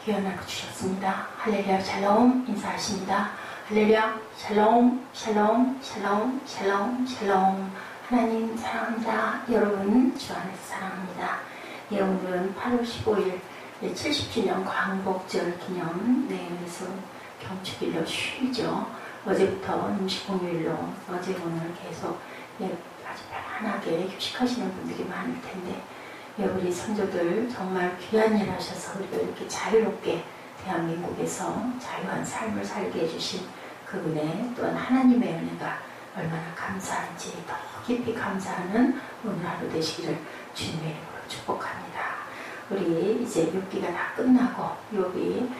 귀한 하루 주셨습니다. 할렐루야 샬롬 인사하십니다. 할렐루야 샬롬 샬롬 샬롬 샬롬 샬롬. 하나님 사랑합니다. 여러분 주 안에서 사랑합니다. 예, 오늘은 8월 15일 70주년 광복절 기념 내에서 경축일로 쉬죠. 어제부터 임시공휴일로 어제 오늘 계속 아주 편안하게 휴식하시는 분들이 많을 텐데, 우리 선조들 정말 귀한 일 하셔서 우리가 이렇게 자유롭게 대한민국에서 자유한 삶을 살게 해주신 그 은혜, 또한 하나님의 은혜가 얼마나 감사한지 더 깊이 감사하는 오늘 하루 되시기를 주님의 이름으로 축복합니다. 우리 이제 6기가 다 끝나고 욥이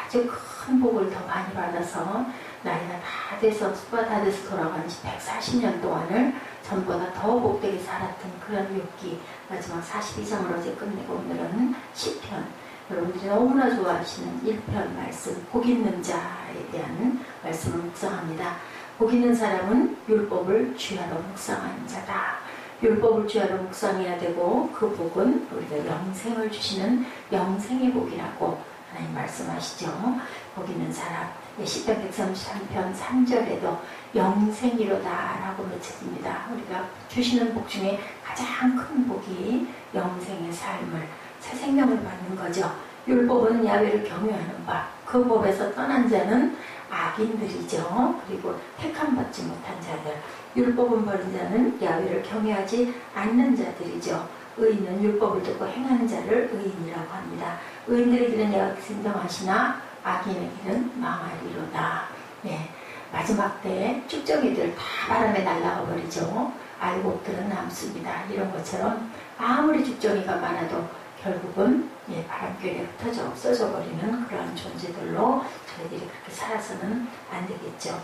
아주 큰 복을 더 많이 받아서 나이가 다 돼서 수가 다 돼서 돌아가는 140년 동안을 전보다 더 복되게 살았던 그런 욥기 마지막 42장을 어제 끝내고 오늘은 시편, 여러분들이 너무나 좋아하시는 1편 말씀, 복 있는 자에 대한 말씀을 묵상합니다. 복 있는 사람은 율법을 주야로 묵상하는 자다. 율법을 주야로 묵상해야 되고, 그 복은 우리가 영생을 주시는 영생의 복이라고 하나님 말씀하시죠. 복 있는 사람, 시편 133편 3절에도 영생이로다 라고 외쳐집니다. 우리가 주시는 복 중에 가장 큰 복이 영생의 삶을, 새 생명을 받는 거죠. 율법은 야훼를 경외하는 바, 그 법에서 떠난 자는 악인들이죠. 그리고 택함받지 못한 자들, 율법은 버린 자는 야훼를 경외하지 않는 자들이죠. 의인은 율법을 듣고 행하는 자를 의인이라고 합니다. 의인들의 길은 여호와께서 인정하시나 악인의 길은 망하리로다. 네, 마지막 때 쭉정이들 다 바람에 날아가 버리죠. 알곡들은 남습니다. 이런 것처럼 아무리 쭉정이가 많아도 결국은 바람결에 흩어져 없어져 버리는 그러한 존재들로 저희들이 그렇게 살아서는 안 되겠죠.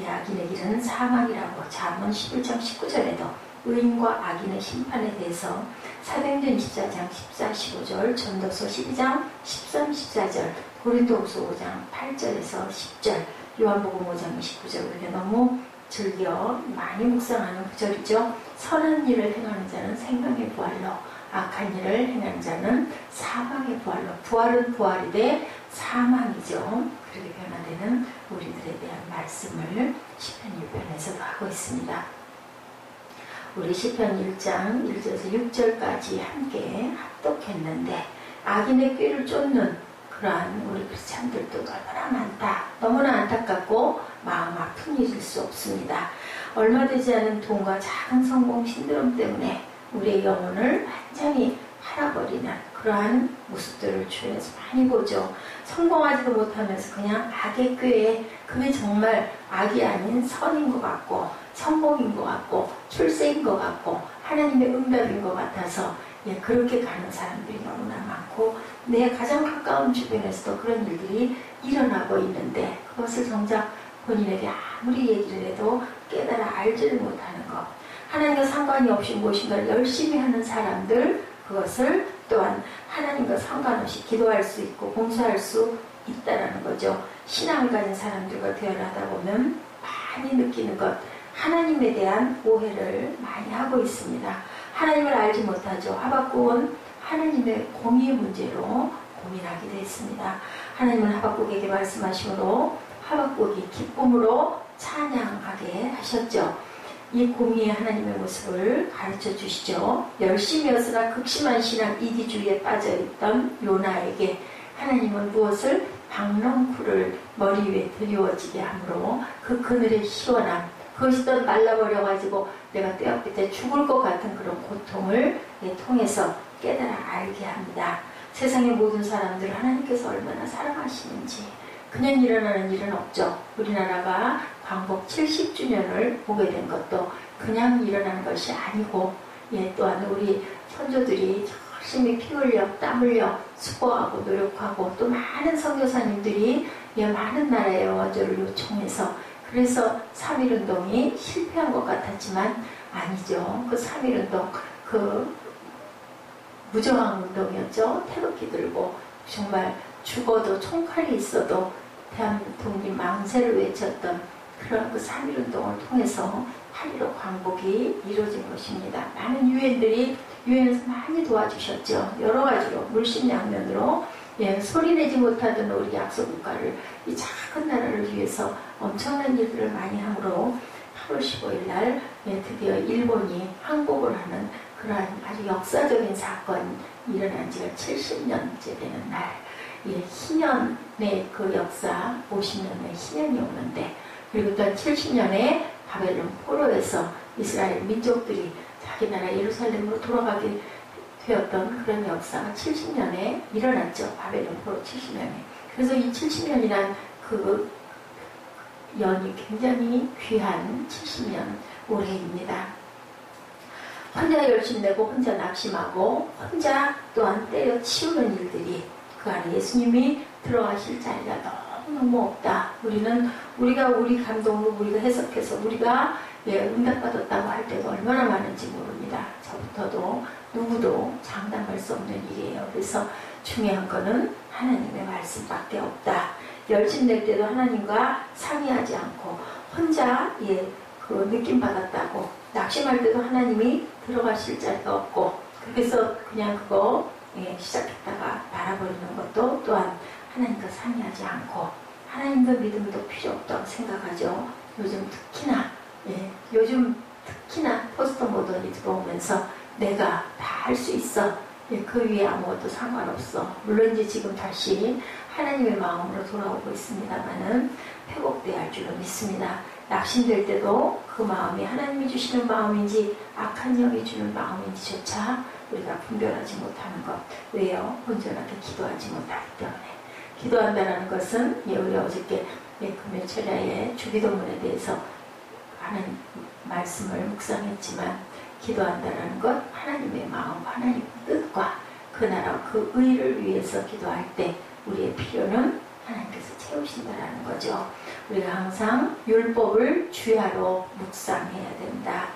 악인의 길은 사망이라고 잠언 11장 19절에도 의인과 악인의 심판에 대해서 사도행전 24장 14, 15절, 전도서 12장 13, 14절, 고린도후서 5장 8절에서 10절, 요한복음 5장 29절, 우리가 너무 즐겨 많이 묵상하는 구절이죠. 선한 일을 행하는 자는 생명의 부활로, 악한 일을 행하는 자는 사망의 부활로. 부활은 부활이되 사망이죠. 그렇게 변화되는 우리들에 대한 말씀을 시편 1편에서도 하고 있습니다. 우리 시편 1장 1절에서 6절까지 함께 합독했는데, 악인의 꾀를 쫓는 그러한 우리 크리스찬들도 얼마나 많다. 너무나 안타깝고 마음 아픈 일일 수 없습니다. 얼마 되지 않은 돈과 작은 성공 신드롬 때문에 우리의 영혼을 완전히 팔아버리는 그러한 모습들을 주위에서 많이 보죠. 성공하지도 못하면서 그냥 악의 꾀에, 그게 정말 악이 아닌 선인 것 같고 성공인 것 같고 출세인 것 같고 하나님의 응답인 것 같아서 그렇게 가는 사람들이 너무나 많고, 내 가장 가까운 주변에서도 그런 일들이 일어나고 있는데, 그것을 정작 본인에게 아무리 얘기를 해도 깨달아 알지를 못하는 것, 하나님과 상관이 없이 무엇인가를 열심히 하는 사람들, 그것을 또한 하나님과 상관없이 기도할 수 있고 봉사할 수 있다라는 거죠. 신앙을 가진 사람들과 대화를 하다 보면 많이 느끼는 것, 하나님에 대한 오해를 많이 하고 있습니다. 하나님을 알지 못하죠. 하박국은 하나님의 공의의 문제로 고민하게 되었습니다. 하나님은 하박국에게 말씀하시므로 하박국이 기쁨으로 찬양하게 하셨죠. 이 공의의 하나님의 모습을 가르쳐 주시죠. 열심이었으나 극심한 신앙 이기주의에 빠져있던 요나에게 하나님은 무엇을? 박넝쿨을 머리 위에 드리워지게 함으로 그 그늘의 시원함, 그것이 또 말라버려가지고 내가 떼어빛 때 죽을 것 같은 그런 고통을 통해서 깨달아 알게 합니다. 세상의 모든 사람들을 하나님께서 얼마나 사랑하시는지. 그냥 일어나는 일은 없죠. 우리나라가 광복 70주년을 보게 된 것도 그냥 일어나는 것이 아니고, 또한 우리 선조들이 열심히 피 흘려 땀 흘려 수고하고 노력하고, 또 많은 선교사님들이 많은 나라의 원조를 요청해서, 그래서 3.1운동이 실패한 것 같았지만 아니죠. 그 3.1운동, 그 무저항운동이었죠. 태극기 들고 정말 죽어도 총칼이 있어도 대한독립 망세를 외쳤던 그런 그 3.1운동을 통해서 8.15 광복이 이루어진 것입니다. 많은 유엔에서 많이 도와주셨죠. 여러 가지로 물심양면으로 소리내지 못하던 우리 약소국가를 이 작은 나라를 위해서 엄청난 일들을 많이 함으로 8월 15일 날 드디어 일본이 항복을 하는 그러한 아주 역사적인 사건이 일어난 지가 70년째 되는 날, 희년의 그 역사 50년의 희년이 오는데, 그리고 또 70년에 바벨론 포로에서 이스라엘 민족들이 자기 나라 예루살렘으로 돌아가게 되었던 그런 역사가 70년에 일어났죠. 바벨론 포로 70년에. 그래서 이 70년이란 그 연이 굉장히 귀한 70년 올해입니다. 혼자 열심내고 혼자 낙심하고 혼자 또한 때려치우는 일들이 그 안에 예수님이 들어가실 자리가 너무너무 없다. 우리가 우리 감동으로 우리가 해석해서 우리가 응답받았다고 할 때도 얼마나 많은지 모릅니다. 저부터도 누구도 장담할 수 없는 일이에요. 그래서 중요한 거는 하나님의 말씀밖에 없다. 열심낼 때도 하나님과 상의하지 않고 혼자 그 느낌 받았다고 낙심할 때도 하나님이 들어가실 자리가 없고, 그래서 그냥 그거 시작했다가 말아버리는 것도 또한 하나님과 상의하지 않고 하나님도 믿음도 필요 없다고 생각하죠. 요즘 특히나 포스트 모던이 들어오면서 내가 다 할 수 있어. 그 위에 아무것도 상관없어. 물론 이제 지금 다시 하나님의 마음으로 돌아오고 있습니다만은 회복돼야 할 줄로 믿습니다. 낙심될 때도 그 마음이 하나님이 주시는 마음인지 악한 영이 주는 마음인지조차 우리가 분별하지 못하는 것. 왜요? 온전하게 기도하지 못하기 때문에. 기도한다는 것은 우리 어저께 금요철야의 주기도문에 대해서 하는 말씀을 묵상했지만, 기도한다는 것, 하나님의 마음, 하나님의 뜻과 그 나라, 그 의를 위해서 기도할 때 우리의 필요는 하나님께서 채우신다라는 거죠. 우리가 항상 율법을 주야로 묵상해야 된다.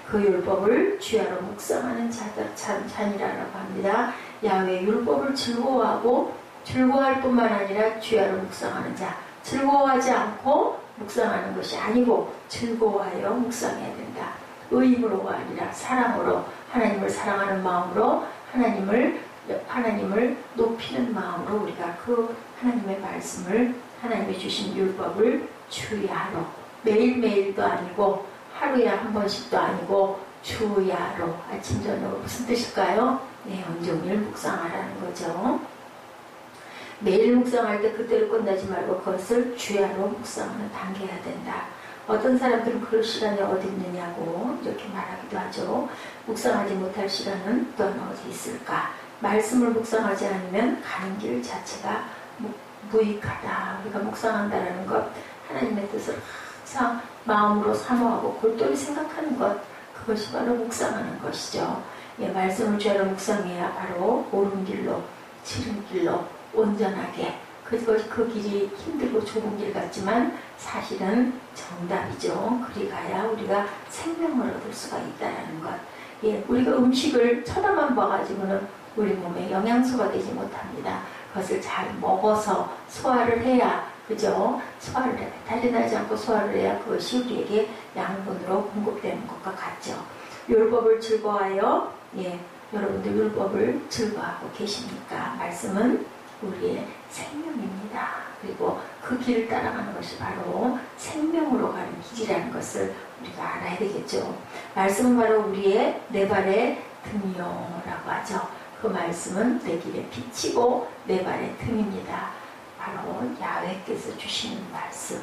그 율법을 주야로 묵상하는 자니라고 합니다. 야외 율법을 즐거워하고 즐거워할 뿐만 아니라 주야로 묵상하는 자. 즐거워하지 않고 묵상하는 것이 아니고 즐거워하여 묵상해야 된다. 의임으로가 아니라 사랑으로, 하나님을 사랑하는 마음으로 하나님을 높이는 마음으로 우리가 그 하나님의 말씀을, 하나님이 주신 율법을 주야로, 매일매일도 아니고 하루에 한 번씩도 아니고 주야로, 아침 저녁 무슨 뜻일까요? 온종일 묵상하라는 거죠. 매일 묵상할 때 그때로 끝나지 말고 그것을 주야로 묵상하는 단계가 된다. 어떤 사람들은 그럴 시간이 어디 있느냐고 이렇게 말하기도 하죠. 묵상하지 못할 시간은 또한 어디 있을까? 말씀을 묵상하지 않으면 가는 길 자체가 무익하다. 우리가 묵상한다는 것, 하나님의 뜻을 항상 마음으로 사모하고 골똘히 생각하는 것, 그것이 바로 묵상하는 것이죠. 말씀을 주야로 묵상해야 바로 옳은 길로, 지른 길로 온전하게, 그 길이 힘들고 좁은 길 같지만 사실은 정답이죠. 그리 가야 우리가 생명을 얻을 수가 있다는 것. 우리가 음식을 쳐다만 봐가지고는 우리 몸에 영양소가 되지 못합니다. 그것을 잘 먹어서 소화를 해야, 그죠? 소화를 해. 배탈이 나지 않고 소화를 해야 그것이 우리에게 양분으로 공급되는 것과 같죠. 율법을 즐거워하여, 여러분들 율법을 즐거워하고 계십니까? 말씀은 우리의 생명입니다. 그리고 그 길을 따라가는 것이 바로 생명으로 가는 길이라는 것을 우리가 알아야 되겠죠. 말씀은 바로 우리의 내 발의 등이요라고 하죠. 그 말씀은 내 길의 빛이고 내 발의 등입니다. 바로 야훼께서 주시는 말씀.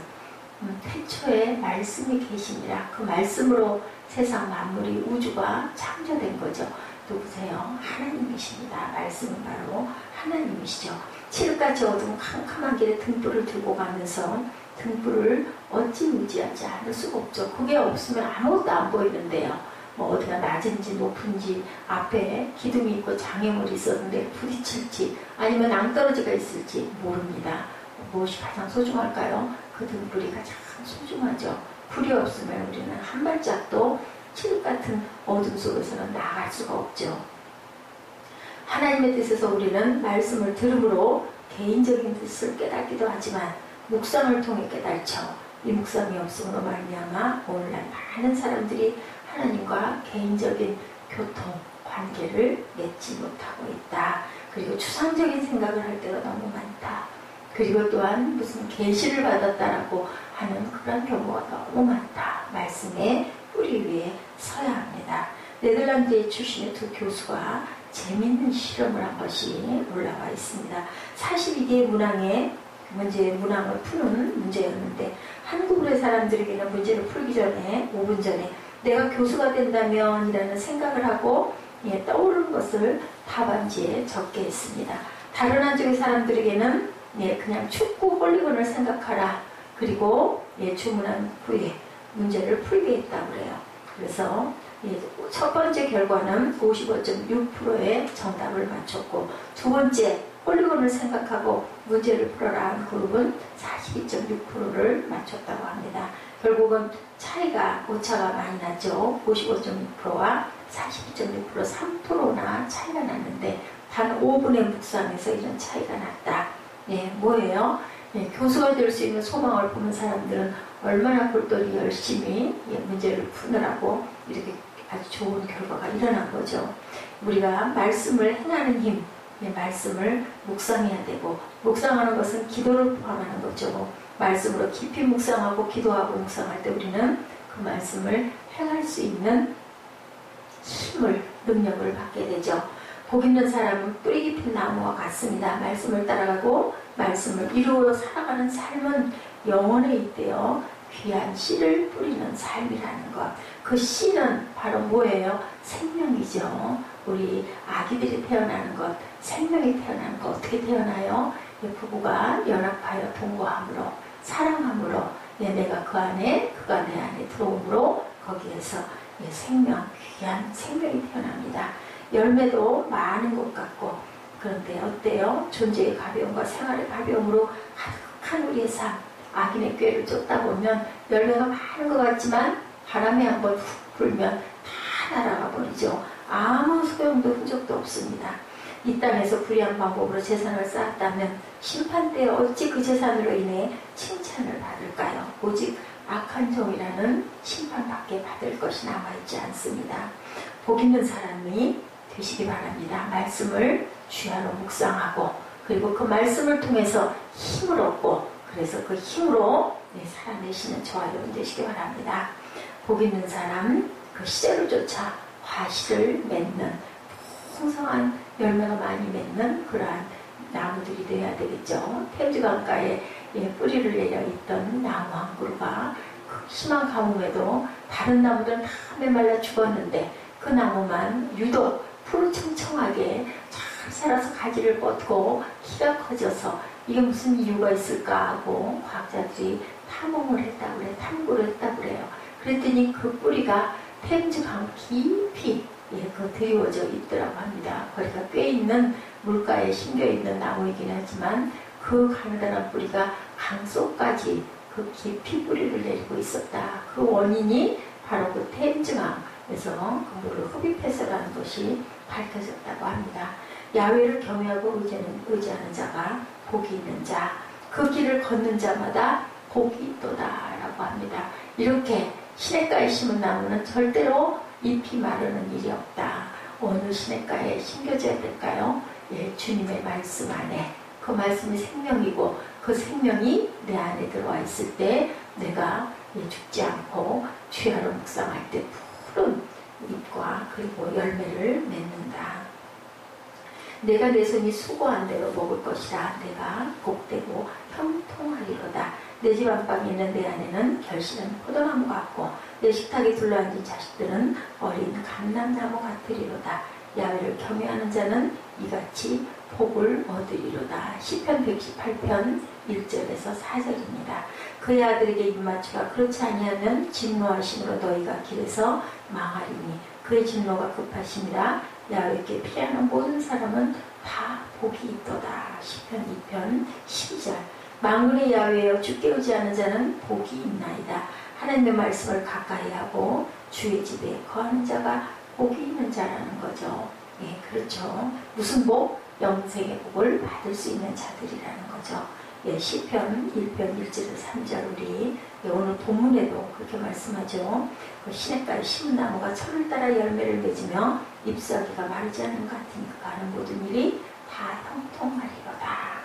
태초에 말씀이 계시니라. 그 말씀으로 세상 만물이, 우주가 창조된 거죠. 누구세요? 하나님이십니다. 말씀은 바로 하나님이시죠. 칠흑같이 어두운 캄캄한 길에 등불을 들고 가면서 등불을 어찌 의지하지 않을 수가 없죠. 그게 없으면 아무것도 안 보이는데요. 어디가 낮은지 높은지, 앞에 기둥이 있고 장애물이 있었는데 부딪힐지, 아니면 낭떠러지가 있을지 모릅니다. 무엇이 가장 소중할까요? 그 등불이 가장 소중하죠. 불이 없으면 우리는 한 발짝도 칠흑 같은 어둠 속에서는 나아갈 수가 없죠. 하나님의 뜻에서 우리는 말씀을 들음으로 개인적인 뜻을 깨닫기도 하지만 묵상을 통해 깨달죠. 이 묵상이 없음으로 말미암아 오늘날 많은 사람들이 하나님과 개인적인 교통, 관계를 맺지 못하고 있다. 그리고 추상적인 생각을 할 때가 너무 많다. 그리고 또한 무슨 계시를 받았다라고 하는 그런 경우가 너무 많다. 말씀의 뿌리 위에 서야 합니다. 네덜란드의 출신의 두 교수가 재밌는 실험을 한 것이 올라와 있습니다. 42개의 문항을 푸는 문제였는데 한국의 사람들에게는 문제를 풀기 전에 5분 전에 내가 교수가 된다면 이라는 생각을 하고 떠오르는 것을 답안지에 적게 했습니다. 다른 한쪽의 사람들에게는 그냥 축구 홀리건을 생각하라. 그리고 주문한 후에 문제를 풀게 했다고 그래요. 그래서 첫 번째 결과는 55.6%의 정답을 맞췄고 두 번째 홀리건을 생각하고 문제를 풀어라 한 그룹은 42.6%를 맞췄다고 합니다. 결국은 오차가 많이 났죠. 55.6%와 42.6% 3%나 차이가 났는데 단 5분의 묵상에서 이런 차이가 났다. 뭐예요? 교수가 될 수 있는 소망을 보는 사람들은 얼마나 골똘히 열심히 문제를 푸느라고 이렇게 아주 좋은 결과가 일어난 거죠. 우리가 말씀을 행하는 힘, 말씀을 묵상해야 되고 묵상하는 것은 기도를 포함하는 거죠. 말씀으로 깊이 묵상하고 기도하고 묵상할 때 우리는 그 말씀을 행할 수 있는 힘을, 능력을 받게 되죠. 복 있는 사람은 뿌리 깊은 나무와 같습니다. 말씀을 따라가고 말씀을 이루어 살아가는 삶은 영혼에 있대요. 귀한 씨를 뿌리는 삶이라는 것. 그 씨는 바로 뭐예요? 생명이죠. 우리 아기들이 태어나는 것, 생명이 태어나는 것. 어떻게 태어나요? 부부가 연합하여 동거함으로, 사랑함으로, 내가 그 안에, 그가 내 안에 들어오므로 거기에서 생명, 귀한 생명이 태어납니다. 열매도 많은 것 같고, 그런데 어때요? 존재의 가벼움과 생활의 가벼움으로 가득한 우리의 삶. 악인의 꾀를 쫓다 보면 열매가 많은 것 같지만 바람에 한번 훅 불면 다 날아가 버리죠. 아무 소용도 흔적도 없습니다. 이 땅에서 불의한 방법으로 재산을 쌓았다면 심판 때에 어찌 그 재산으로 인해 칭찬을 받을까요? 오직 악한 종이라는 심판밖에 받을 것이 남아있지 않습니다. 복 있는 사람이 되시기 바랍니다. 말씀을 주야로 묵상하고 그리고 그 말씀을 통해서 힘을 얻고 그래서 그 힘으로 살아내시는 저와 여러분 되시기 바랍니다. 복 있는 사람, 그 시절을 쫓아 화실을 맺는 풍성한 열매가 많이 맺는 그러한 나무들이 되어야 되겠죠. 템즈 강가에 뿌리를 내려 있던 나무 한 그루가 그 심한 가뭄에도 다른 나무들은 다 메말라 죽었는데 그 나무만 유독 푸르청청하게 잘 살아서 가지를 뻗고 키가 커져서 이게 무슨 이유가 있을까 하고 과학자들이 탐험을 했다고 그래요. 탐구를 했다고 그래요. 그랬더니 그 뿌리가 템즈 강 깊이 드리워져 있더라고 합니다. 거리가 꽤 있는 물가에 심겨있는 나무이긴 하지만 그 가느다란 뿌리가 강 속까지 그 깊이 뿌리를 내리고 있었다. 그 원인이 바로 그 템즈강에서 그 물을 흡입해서라는 것이 밝혀졌다고 합니다. 야훼를 경외하고 의지하는 자가 복이 있는 자, 그 길을 걷는 자마다 복이 있도다라고 합니다. 이렇게 시냇가에 심은 나무는 절대로 잎이 마르는 일이 없다. 어느 시냇가에 심겨져야 될까요? 주님의 말씀 안에 그 말씀이 생명이고 그 생명이 내 안에 들어와 있을 때 내가 죽지 않고 주야로 묵상할 때 푸른 잎과 그리고 열매를 맺는다. 내가 내 손이 수고한 대로 먹을 것이라. 내가 복되고 형통하리로다. 내 집 안방에 있는 내 안에는 결실은 포도나무 같고 내 식탁에 둘러앉은 자식들은 어린 감람나무 같으리로다. 야훼를 경외하는 자는 이같이 복을 얻으리로다. 시편 118편 1절에서 4절입니다. 그의 아들에게 입맞추라. 그렇지 아니하면 진노하심으로 너희가 길에서 망하리니 그의 진노가 급하심이라. 야훼께 피하는 모든 사람은 다 복이 있도다. 시편 2편 12절. 만군의 야훼여 주께 의지하는 자는 복이 있나이다. 하나님의 말씀을 가까이 하고 주의 집에 거하는 자가 복이 있는 자라는 거죠. 그렇죠. 무슨 복? 영생의 복을 받을 수 있는 자들이라는 거죠. 예, 시편 1편 1절에서 3절 우리 오늘 본문에도 그렇게 말씀하죠. 그 시냇가에 심은 나무가 철을 따라 열매를 맺으며 잎사귀가 마르지 않는 것 같으니 그가 하는 모든 일이 다 형통하리로다.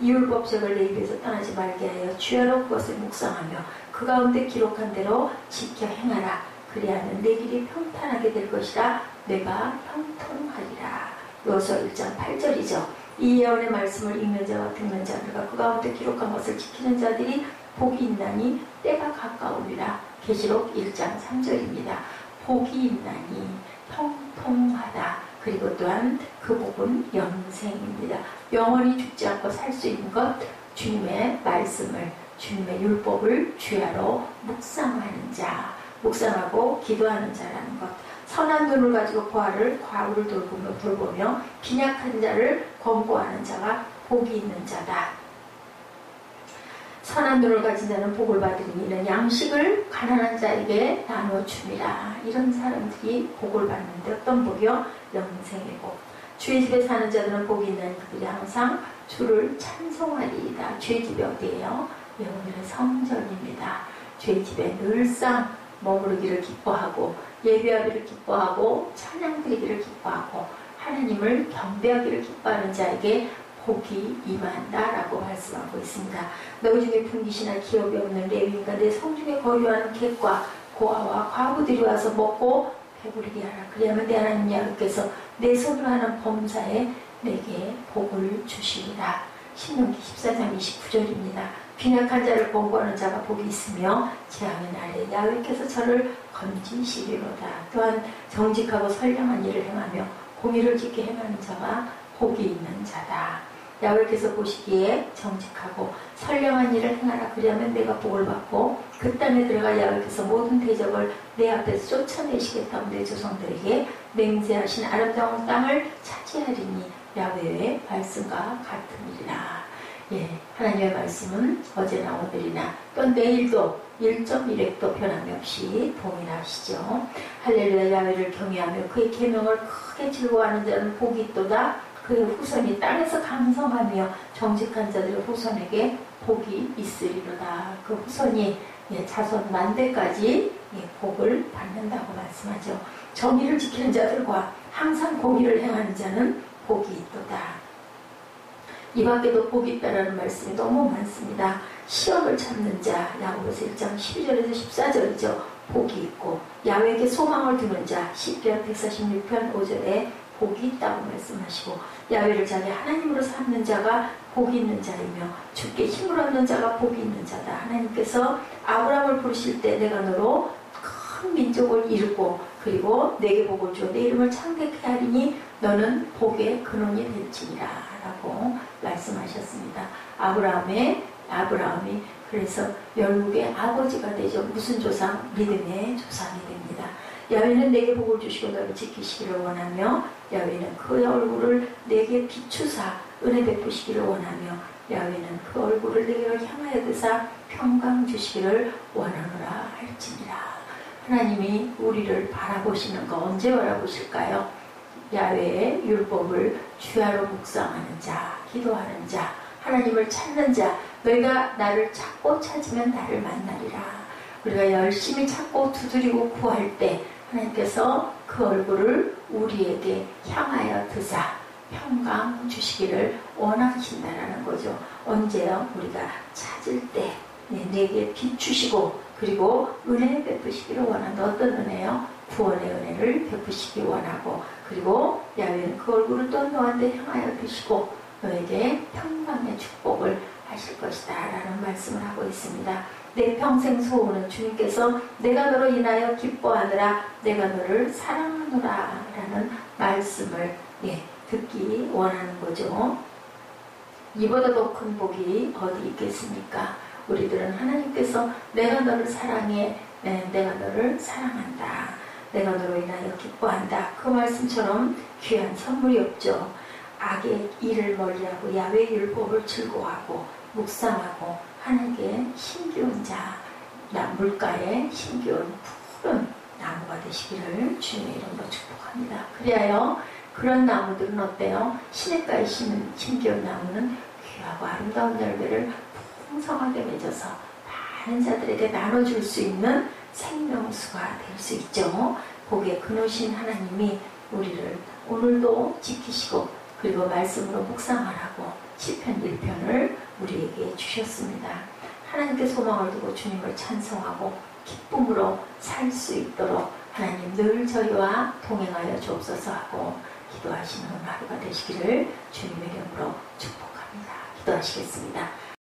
이율법적을 내 입에서 떠나지 말게 하여 주야로 그것을 묵상하며 그 가운데 기록한 대로 지켜 행하라. 그리하면 내 길이 평탄하게 될 것이라. 내가 형통하리라. 요서 1장 8절이죠. 이 예언의 말씀을 읽는 자와 듣는 자들과 그 가운데 기록한 것을 지키는 자들이 복이 있나니 때가 가까우리라. 계시록 1장 3절입니다. 복이 있나니 형통하다. 그리고 또한 그 복은 영생입니다. 영원히 죽지 않고 살 수 있는 것, 주님의 말씀을, 주님의 율법을 주야로 묵상하는 자, 묵상하고 기도하는 자라는 것. 선한 눈을 가지고 과울을 돌보며 빈약한 자를 권고하는 자가 복이 있는 자다. 선한 눈을 가진 자는 복을 받으니 이는 양식을 가난한 자에게 나누어 줍니다. 이런 사람들이 복을 받는데 어떤 복이요? 영생의 복. 주의 집에 사는 자들은 복이 있는 그들이 항상 주를 찬송하리이다. 주의 집이 어디예요? 오늘의 성전입니다. 주의 집에 늘상 머무르기를 기뻐하고 예배하기를 기뻐하고 찬양드리기를 기뻐하고 하나님을 경배하기를 기뻐하는 자에게 복이 임한다라고 말씀하고 있습니다. 너희 중에 분깃이나 기업이 없는 레위인과 내 성중에 거류하는 객과 고아와 과부들이 와서 먹고 배부르게 하라. 그리하면 내 하나님 야훼께서 내 손으로 하는 범사에 내게 복을 주시리라. 신명기 14장 29절입니다. 빈약한 자를 권고하는 자가 복이 있으며 재앙의 날에 야훼께서 저를 건지시리로다. 또한 정직하고 선량한 일을 행하며 공의를 지켜 행하는 자가 복이 있는 자다. 야훼께서 보시기에 정직하고 선량한 일을 행하라. 그리하면 내가 복을 받고 그 땅에 들어가 야훼께서 모든 대적을 내 앞에서 쫓아내시겠다고 내 조상들에게 맹세하신 아름다운 땅을 차지하리니 야훼의 말씀과 같으니라. 예, 하나님의 말씀은 어제나 오늘이나 또 내일도 1.1획도 변함이 없이 동일하시죠. 할렐루야. 야훼를 경외하며 그의 계명을 크게 즐거워하는 자는 복이 있도다. 그의 후손이 땅에서 강성하며 정직한 자들의 후손에게 복이 있으리로다. 그 후손이 자손 만대까지 복을 받는다고 말씀하죠. 정의를 지키는 자들과 항상 공의를 행하는 자는 복이 있도다. 이 밖에도 복이 있다라는 말씀이 너무 많습니다. 시험을 참는 자, 야고보서 1장 12절에서 14절이죠. 복이 있고 야훼에게 소망을 두는 자, 시편 146편 5절에 복이 있다고 말씀하시고 야훼를 자기 하나님으로 삼는 자가 복이 있는 자이며 주께 힘을 얻는 자가 복이 있는 자다. 하나님께서 아브라함을 부르실 때 내가 너로 큰 민족을 이루고 그리고 내게 복을 주어 내 이름을 창대케 하리니 너는 복의 근원이 될지니라 라고 말씀하셨습니다. 아브라함이 그래서 열국의 아버지가 되죠. 무슨 조상? 믿음의 조상이 됩니다. 야훼는 내게 복을 주시고 너를 지키시기를 원하며 야훼는 그의 얼굴을 내게 비추사 은혜 베푸시기를 원하며 야훼는 그 얼굴을 내게 향하여 드사 평강 주시기를 원하노라 할지니라. 하나님이 우리를 바라보시는 거 언제 바라보실까요? 야훼의 율법을 주야로 묵상하는 자, 기도하는 자, 하나님을 찾는 자, 너희가 나를 찾고 찾으면 나를 만나리라. 우리가 열심히 찾고 두드리고 구할 때 하나님께서 그 얼굴을 우리에게 향하여 드사 평강 주시기를 원하신다라는 거죠. 언제요? 우리가 찾을 때 내게 비추시고 그리고 은혜 베푸시기를 원한다. 어떤 은혜요? 구원의 은혜를 베푸시기 원하고 그리고 야훼는 그 얼굴을 또 너한테 향하여 드시고 너에게 평강의 축복을 하실 것이다 라는 말씀을 하고 있습니다. 내 평생 소원은 주님께서 내가 너로 인하여 기뻐하느라 내가 너를 사랑하노라 라는 말씀을 듣기 원하는 거죠. 이보다 더 큰 복이 어디 있겠습니까? 우리들은 하나님께서 내가 너를 사랑해, 내가 너를 사랑한다, 내가 너로 인하여 기뻐한다, 그 말씀처럼 귀한 선물이 없죠. 악의 일을 멀리하고 야훼의 율법을 즐거워하고 묵상하고 하나님께 힘기운 자, 물가에 힘기운 푸른 나무가 되시기를 주님의 이름으로 축복합니다. 그리하여 그런 나무들은 어때요? 시냇가에 심은 힘기운 나무는 귀하고 아름다운 열매를 풍성하게 맺어서 많은 자들에게 나눠줄 수 있는 생명수가 될 수 있죠. 복의 근원이신 하나님이 우리를 오늘도 지키시고 그리고 말씀으로 묵상하라고 시편 1편을 우리에게 주셨습니다. 하나님께 소망을 두고 주님을 찬송하고 기쁨으로 살 수 있도록 하나님 늘 저희와 동행하여 주옵소서 하고 기도하시는 하루가 되시기를 주님의 이름으로 축복합니다. 기도하시겠습니다.